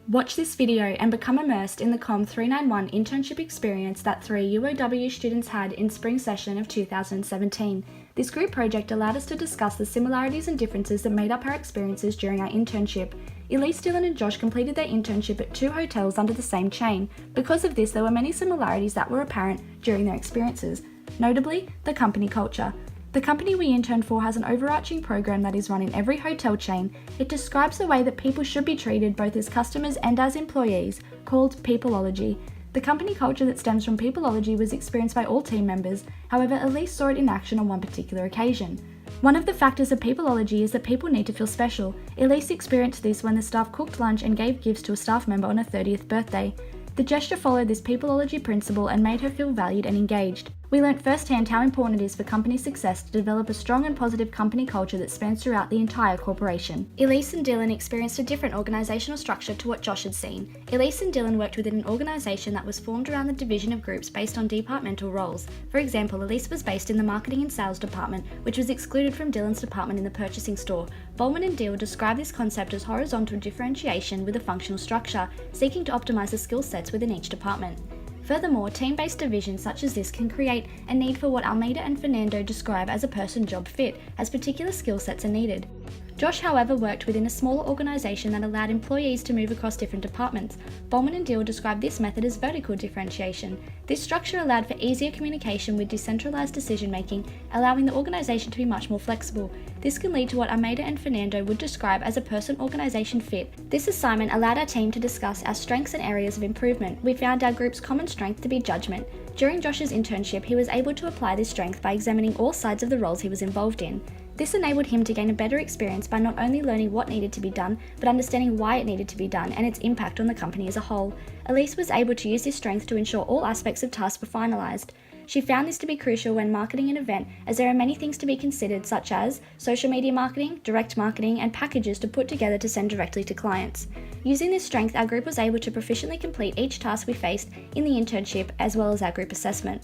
Watch this video and become immersed in the Comm391 internship experience that 3 UOW students had in spring session of 2017. This group project allowed us to discuss the similarities and differences that made up our experiences during our internship. Elise, Dylan and Josh completed their internship at 2 hotels under the same chain. Because of this, there were many similarities that were apparent during their experiences, notably the company culture. The company we interned for has an overarching program that is run in every hotel chain. It describes the way that people should be treated both as customers and as employees, called Peopleology. The company culture that stems from Peopleology was experienced by all team members, however Elise saw it in action on one particular occasion. One of the factors of Peopleology is that people need to feel special. Elise experienced this when the staff cooked lunch and gave gifts to a staff member on her 30th birthday. The gesture followed this Peopleology principle and made her feel valued and engaged. We learnt firsthand how important it is for company success to develop a strong and positive company culture that spans throughout the entire corporation. Elise and Dylan experienced a different organisational structure to what Josh had seen. Elise and Dylan worked within an organisation that was formed around the division of groups based on departmental roles. For example, Elise was based in the marketing and sales department, which was excluded from Dylan's department in the purchasing store. Thorman and Deal describe this concept as horizontal differentiation with a functional structure, seeking to optimise the skill sets within each department. Furthermore, team-based divisions such as this can create a need for what Almeida and Fernando describe as a person-job fit, as particular skill sets are needed. Josh, however, worked within a smaller organisation that allowed employees to move across different departments. Bowman and Deal described this method as vertical differentiation. This structure allowed for easier communication with decentralised decision-making, allowing the organisation to be much more flexible. This can lead to what Almeida and Fernando would describe as a person-organisation fit. This assignment allowed our team to discuss our strengths and areas of improvement. We found our group's common strength to be judgment. During Josh's internship, he was able to apply this strength by examining all sides of the roles he was involved in. This enabled him to gain a better experience by not only learning what needed to be done, but understanding why it needed to be done and its impact on the company as a whole. Elise was able to use this strength to ensure all aspects of tasks were finalised. She found this to be crucial when marketing an event, as there are many things to be considered such as social media marketing, direct marketing, and packages to put together to send directly to clients. Using this strength, our group was able to proficiently complete each task we faced in the internship as well as our group assessment.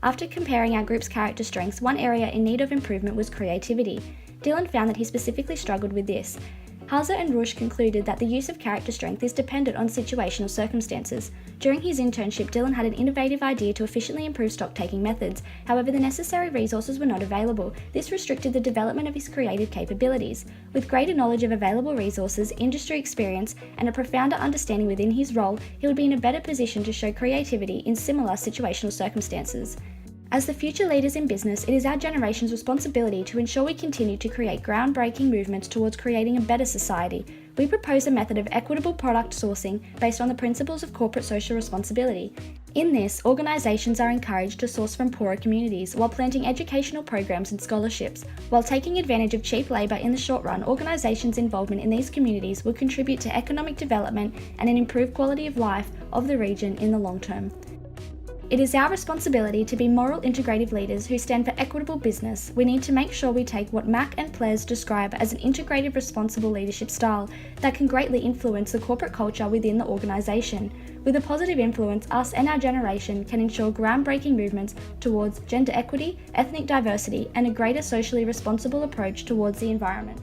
After comparing our group's character strengths, one area in need of improvement was creativity. Dylan found that he specifically struggled with this. Hauser and Rush concluded that the use of character strength is dependent on situational circumstances. During his internship, Dylan had an innovative idea to efficiently improve stock-taking methods. However, the necessary resources were not available. This restricted the development of his creative capabilities. With greater knowledge of available resources, industry experience, and a profounder understanding within his role, he would be in a better position to show creativity in similar situational circumstances. As the future leaders in business, it is our generation's responsibility to ensure we continue to create groundbreaking movements towards creating a better society. We propose a method of equitable product sourcing based on the principles of corporate social responsibility. In this, organisations are encouraged to source from poorer communities while planting educational programs and scholarships. While taking advantage of cheap labour in the short run, organisations' involvement in these communities will contribute to economic development and an improved quality of life of the region in the long term. It is our responsibility to be moral integrative leaders who stand for equitable business. We need to make sure we take what Mac and Ples describe as an integrative responsible leadership style that can greatly influence the corporate culture within the organisation. With a positive influence, us and our generation can ensure groundbreaking movements towards gender equity, ethnic diversity, and a greater socially responsible approach towards the environment.